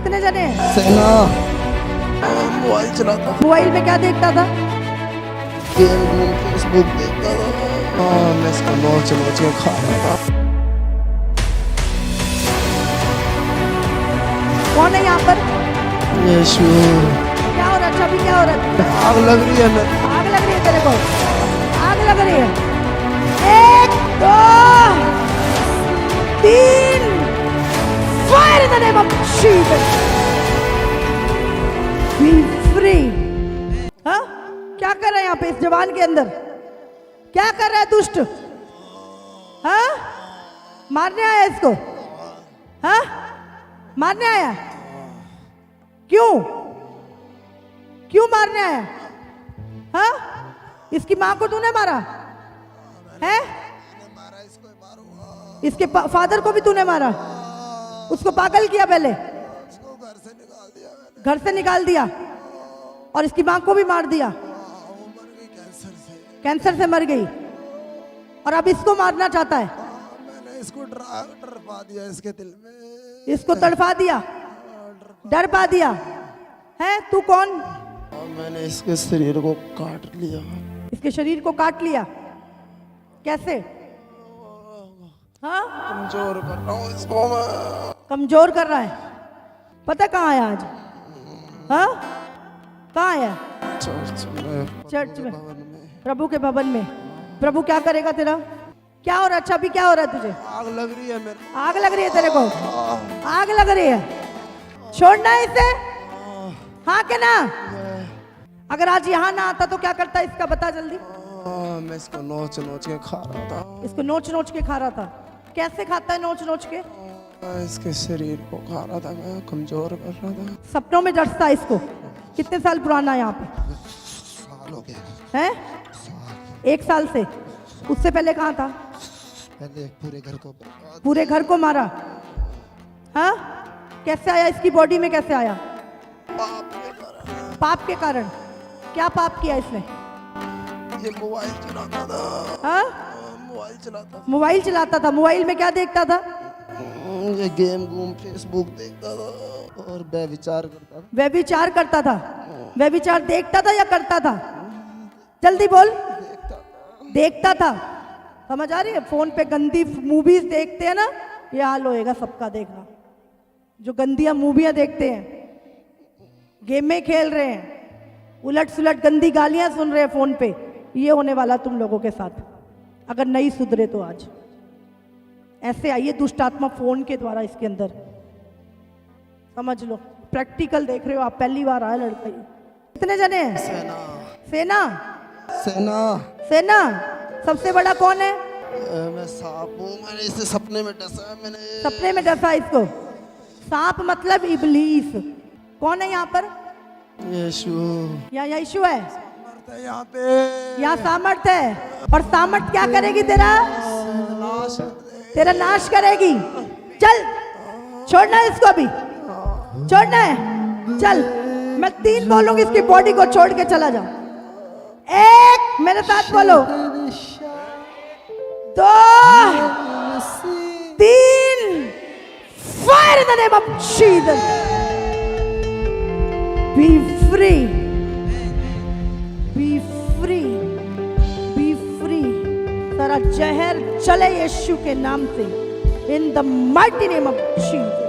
कितने जने हैं? सेना मोबाइल चलाता था, मोबाइल में क्या देखता था? गेम गूम फेसबुक देखता था। मैं इसको नोच नोच के खा रहा था। कौन है यहाँ पर? यीशु। क्या हो रहा है? अभी क्या हो रहा है? आग लग रही है मेरे। आग लग रही है तेरे को? आग लग रही है? 1 2 3 fire in the name of Jesus. Be free. हाँ, क्या कर रहा है यहाँ पे इस जवान के अंदर? क्या कर रहा है दुष्ट? हाँ, मारने आया इसको? हाँ, मारने आया? क्यों? क्यों मारने आया? हाँ, इसकी माँ को तूने मारा है? इसके फादर को भी तूने मारा? उसको पागल किया पहले? घर से निकाल दिया और इसकी माँ को भी मार दिया? कैंसर से मर गई और अब इसको मारना चाहता है? मैंने इसको डरपा दिया, इसके दिल में इसको तड़पा दिया, डर पा दिया है? तू कौन? मैंने इसके शरीर को काट लिया। इसके शरीर को काट लिया? कैसे? हाँ, कमजोर कर रहा हूँ इसको मैं। कमजोर कर रहा है? पता कहाँ आया आज? हाँ, कहाँ आया? चर्च में। चर्च में, भवन में। प्रभु के भवन में। प्रभु क्या करेगा तेरा? क्या हो रहा है? अच्छा अभी क्या हो रहा है तुझे? आग लग रही है मेरे। आग लग रही है तेरे को? आग लग रही है? छोड़ना है इसे? हाँ के ना? अगर आज यहाँ ना आता तो क्या करता इसका बता जल्दी? मैं इसको नोच नोच के खा रहा था। इसको नोच नोच के खा रहा था? कैसे खाता है नोच नोच के? इसके शरीर को खा रहा था, मैं कमजोर कर रहा था। सपनों में डरता है इसको? कितने साल पुराना है यहाँ पे? साल हो गया हैं? 1 साल से? उससे पहले कहाँ था? पहले पूरे घर को मारा? हाँ, कैसे आया इसकी बॉडी में? कैसे आया? पाप के कारण? क्या पाप किया इसने? ये मोबाइल चलाता था। हाँ, मोबाइल चलाता मोबाइल चलाता था? मोबाइल में क्या देखता था? ये गेम गूम फेसबुक देखता था और व्यभिचार करता था। व्यभिचार करता था? व्यभिचार देखता था या करता था? जल्दी बोल। देखता था। समझ आ रही है? फोन पे गंदी मूवीज देखते हैं ना, ये हाल होएगा सबका। देखना, जो गंदियां मूवियां देखते हैं, गेमें खेल रहे हैं, उलट सुलट गंदी गालियां सुन रहे हैं फोन पे, ये होने वाला तुम लोगों के साथ अगर नहीं सुधरे तो। आज ऐसे आइए दुष्ट आत्मा फोन के द्वारा इसके अंदर, समझ लो। प्रैक्टिकल देख रहे हो आप, पहली बार आया लड़का ये। कितने जने हैं? सेना। सेना? सेना। सेना? सबसे बड़ा कौन है? मैं सांप हूँ, मैंने इसे सपने में डसा है। मैंने सपने में डसा इसको? सांप मतलब इबलीस। कौन है यहाँ पर? यीशु। यहाँ यीशु है? यहाँ पे यहाँ सामर्थ है। और सामर्थ क्या करेगी तेरा? तेरा नाश करेगी। चल, छोड़ना है इसको अभी? छोड़ना है? चल, मैं 3 बोलूंगी, इसकी बॉडी को छोड़ के चला जा। 1, मेरे साथ बोलो। 2 3 fire in the name of Jesus. Be free, B free, B free. सारा जहर चले यीशु के नाम से, in the mighty name of Jesus.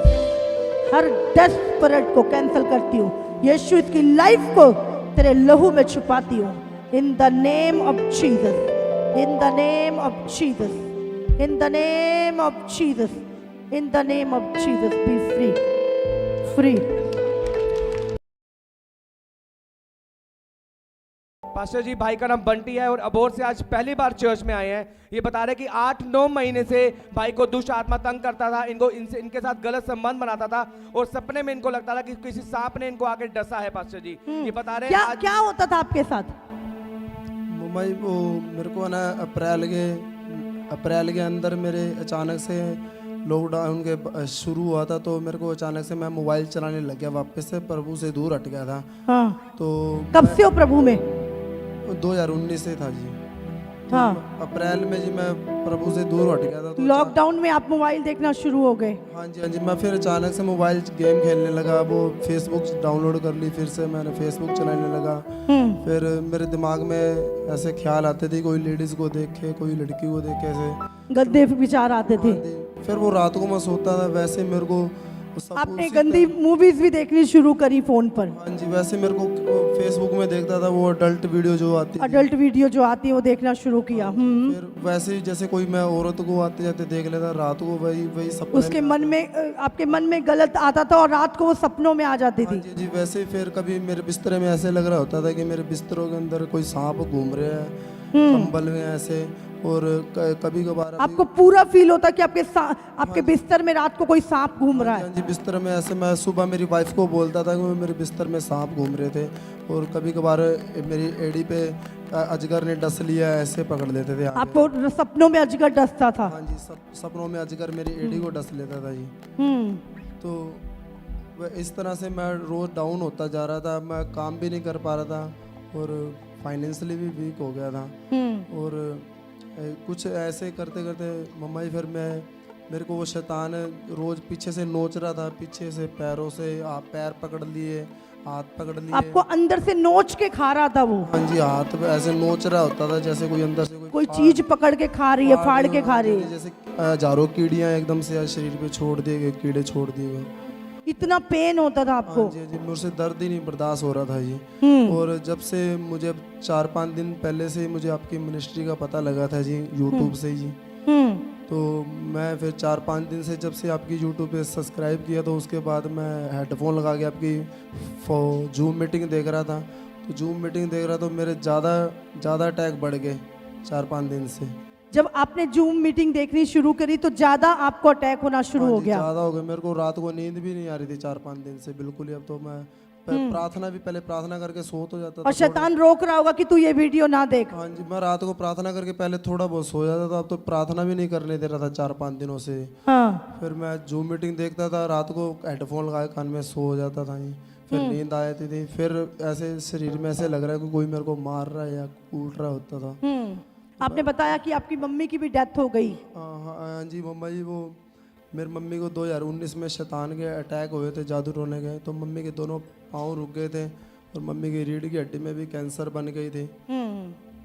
Her desperate को कैंसिल करती हूँ। यीशु इसकी लाइफ को तेरे लहू में छुपाती हूँ। In the name of Jesus, in the name of Jesus, in the name of Jesus, in the name of Jesus. Be free, free. Pastor ji, भाई का नाम बंटी है और अबोर से आज पहली बार चर्च में आए हैं। ये बता रहे कि 8-9 महीने से भाई को दुष्ट आत्मा तंग करता था, इनके साथ गलत संबंध बनाता था और सपने में इनको लगता था कि किसी सांप ने इनको आके डसा है। पास्टर जी, ये बता रहे हैं क्या होता था आपके साथ? वो मेरे को ना अप्रैल के अंदर मेरे अचानक से लॉकडाउन के शुरू हुआ था, तो मेरे को अचानक से मैं मोबाइल चलाने लग गया, वापस से प्रभु से दूर हट गया था। हाँ। तो कब से हो प्रभु में? 2019 से था जी। हाँ। अप्रैल में जी मैं प्रभु से दूर हट गया था तो लॉकडाउन में आप मोबाइल देखना शुरू हो गए। हाँ जी मैं फिर अचानक से मोबाइल गेम खेलने लगा, वो फेसबुक डाउनलोड कर ली, फिर से मैंने फेसबुक चलाने लगा। फिर मेरे दिमाग में ऐसे ख्याल आते थे, कोई लेडीज़ को देखे, कोई लड़की को देखे, ऐसे गंदे विचार आते थे। फिर वो रात को मैं सोता था, वैसे मेरे को वो सब आपने उसी गंदी मूवीज भी देखनी शुरू करी फोन पर। हाँ जी वैसे मेरे को फेसबुक में देखता था वो अडल्ट वीडियो जो आती थी। अडल्ट वीडियो जो आती है वो देखना शुरू किया। फिर वैसे ही जैसे कोई मैं औरत को आते जाते देख लेता, रात को वही सपने उसके मन में आपके मन में गलत आता था और रात को वो सपनों में आ जाती थी। जी वैसे ही फिर कभी मेरे बिस्तर में ऐसे लग रहा होता था कि मेरे बिस्तरों के अंदर कोई सांप घूम रहे हैं, कंबल में ऐसे। और कभी कभार आपको पूरा फील होता कि आपके बिस्तर में रात को कोई सांप घूम रहा है। हाँ जी बिस्तर में ऐसे मैं सुबह मेरी वाइफ को बोलता था कि मेरे बिस्तर में सांप घूम रहे थे। और कभी कभार मेरी एड़ी पे अजगर ने डस लिया, ऐसे पकड़ लेते थे। आपको सपनों में अजगर डसता था। हाँ जी सपनों में अजगर मेरी एड़ी को डस लेता था जी। तो इस तरह से मैं रोज डाउन होता जा रहा था, मैं काम भी नहीं कर पा रहा था और फाइनेंशियली भी वीक हो गया था। और कुछ ऐसे करते करते मम्मा जी फिर मेरे को वो शैतान रोज पीछे से नोच रहा था, पीछे से पैरों से पैर पकड़ लिए, हाथ पकड़ लिए। आपको अंदर से नोच के खा रहा था वो। हाँ जी हाथ पे ऐसे नोच रहा होता था जैसे कोई अंदर से कोई चीज पकड़ के खा रही है, फाड़ के खा रही है। जैसे हजारों कीड़ियां एकदम से शरीर पे छोड़ दिए गए, कीड़े छोड़ दिए गए। इतना पेन होता था आपको। हाँ जी मुझसे दर्द ही नहीं बर्दाश्त हो रहा था जी। और जब से मुझे 4-5 दिन पहले से मुझे आपकी मिनिस्ट्री का पता लगा था जी, यूट्यूब से जी। तो मैं फिर 4-5 दिन से जब से आपकी यूट्यूब पे सब्सक्राइब किया, तो उसके बाद मैं हेडफोन लगा के आपकी जूम मीटिंग देख रहा था। तो जूम मीटिंग देख रहा तो मेरे ज़्यादा अटैक बढ़ गए 4-5 दिन से। जब आपने जूम मीटिंग देखनी शुरू करी तो ज्यादा आपको अटैक होना शुरू हो गया। ज़्यादा हो गया, मेरे को रात को नींद भी नहीं आ रही थी 4-5 दिन से बिल्कुल ही। अब तो मैं प्रार्थना भी पहले प्रार्थना करके सो तो जाता था। और शैतान रोक रहा होगा कि तू ये वीडियो ना देख। हाँ जी मैं रात को प्रार्थना करके पहले थोड़ा बहुत सो जाता था, अब तो प्रार्थना भी नहीं करने दे रहा था 4-5 दिनों से। हाँ। फिर मैं जूम मीटिंग देखता था, रात को हेडफोन लगा के कान में सो जाता था। फिर नींद आ जाती थी, फिर ऐसे शरीर में ऐसे लग रहा है कि कोई मेरे को मार रहा है या कूट रहा होता था। आपने बताया कि आपकी मम्मी की भी डेथ हो गई। हाँ जी मम्मा जी वो मेरी मम्मी को 2019 में शैतान के अटैक हुए थे, जादू टोने गए, तो मम्मी के दोनों पाँव रुक गए थे और मम्मी की रीढ़ की हड्डी में भी कैंसर बन गई थी।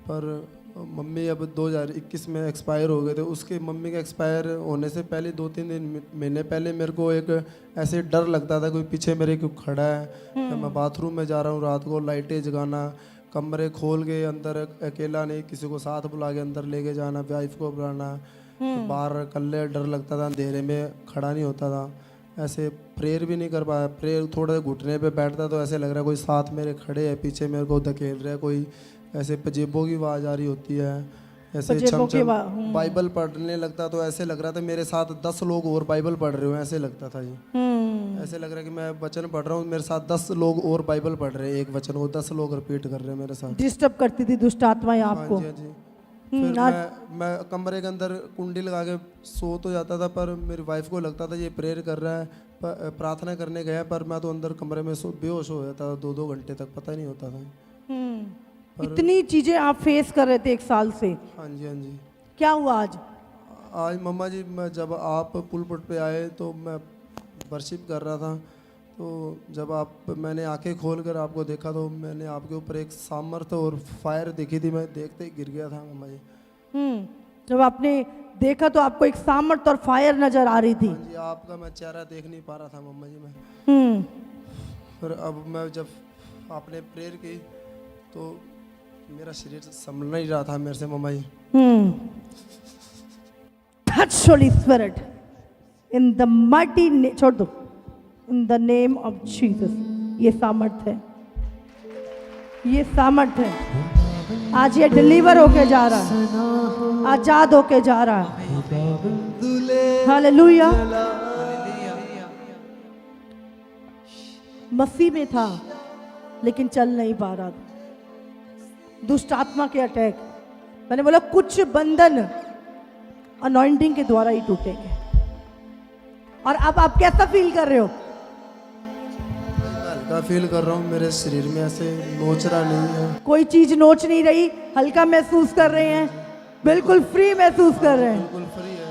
पर मम्मी अब 2021 में एक्सपायर हो गए थे। उसके मम्मी के एक्सपायर होने से पहले 2-3 महीने पहले मेरे को एक ऐसे डर लगता था कोई पीछे मेरे क्यों खड़ा है। मैं बाथरूम में जा रहा हूँ रात को, लाइटें जगाना, कमरे खोल के अंदर अकेला नहीं, किसी को साथ बुला के अंदर लेके जाना, वाइफ को बुलाना। तो बाहर अकेले डर लगता था, अंधेरे में खड़ा नहीं होता था, ऐसे प्रेयर भी नहीं कर पाया। प्रेयर थोड़े घुटने पे बैठता तो ऐसे लग रहा है कोई साथ मेरे खड़े है, पीछे मेरे को धकेल रहा है कोई, ऐसे पजेबों की आवाज़ आ रही होती है, ऐसे छम बाइबल पढ़ने लगता तो ऐसे लग रहा था मेरे साथ 10 लोग और बाइबल पढ़ रहे हो, ऐसे लगता था जी। ऐसे लग रहा है कि मैं वचन पढ़ रहा हूँ, मेरे साथ 10 लोग और बाइबल पढ़ रहे हैं, एक वचन को 10 लोग रिपीट कर रहे हैं मेरे साथ। डिस्टर्ब करती थी दुष्ट आत्माएं आपको। हाँ जी। फिर मैं कमरे के अंदर कुंडी लगा के सो तो जाता था, पर मेरी वाइफ को लगता था ये प्रेयर कर रहा है, प्रार्थना करने गया, पर मैं तो अंदर कमरे में बेहोश हो जाता था 2-2 घंटे तक, पता नहीं होता था। इतनी चीजें आप फेस कर रहे थे 1 साल से। हाँ जी। क्या हुआ आज मम्मा जी मैं जब आप पुलपट पे आए तो मैं वर्शिप कर रहा था, तो जब मैंने आंखें खोल कर आपको देखा तो मैंने आपके ऊपर एक सामर्थ्य और फायर देखी थी, मैं देखते ही गिर गया था मम्मा जी। जब आपने देखा तो आपको एक सामर्थ्य और फायर नजर आ रही थी। हाँ जी आपका मैं चेहरा देख नहीं पा रहा था मम्मा जी मैं। फिर अब मैं जब आपने प्रेयर की तो मेरा शरीर संभल नहीं रहा था मेरे से मम्मा जी। Touch Holy Spirit in the mighty name, छोड़ दो, in the name of Jesus। ये सामर्थ्य है, ये सामर्थ्य है। आज ये डिलीवर होके जा रहा है, आजाद होके जा रहा है। हालेलुया। मसीह में था लेकिन चल नहीं पा रहा था, दुष्ट आत्मा के अटैक। मैंने बोला कुछ बंधन अनॉइंटिंग के द्वारा ही टूटेंगे। और अब आप कैसा फील कर रहे हो? हल्का फील कर रहा हूँ, मेरे शरीर में ऐसे नोच रहा नहीं है, कोई चीज नोच नहीं रही, हल्का महसूस कर रहे हैं। बिल्कुल फ्री महसूस कर रहे हैं। बिल्कुल फ्री है।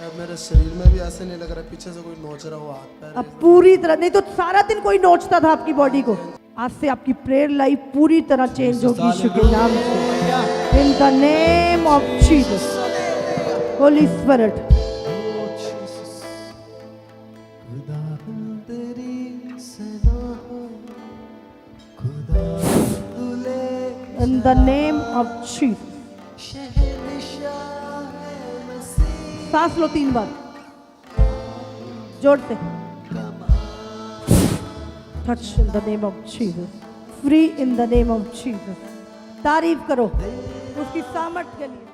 अब मेरे शरीर में भी ऐसे नहीं लग रहा है पीछे से कोई नोच रहा हो हाथ पैर। अब पूरी तरह, नहीं तो सारा दिन कोई नोचता था आपकी बॉडी को। आज से आपकी प्रेयर लाइफ पूरी तरह चेंज होगी यीशु के नाम से। इन the name of Jesus, Holi spirit. In the name of Jesus. सांस लो 3 बार जोर से। Touch in the name of Jesus, free in the name of Jesus. तारीफ करो उसकी सामर्थ के लिए।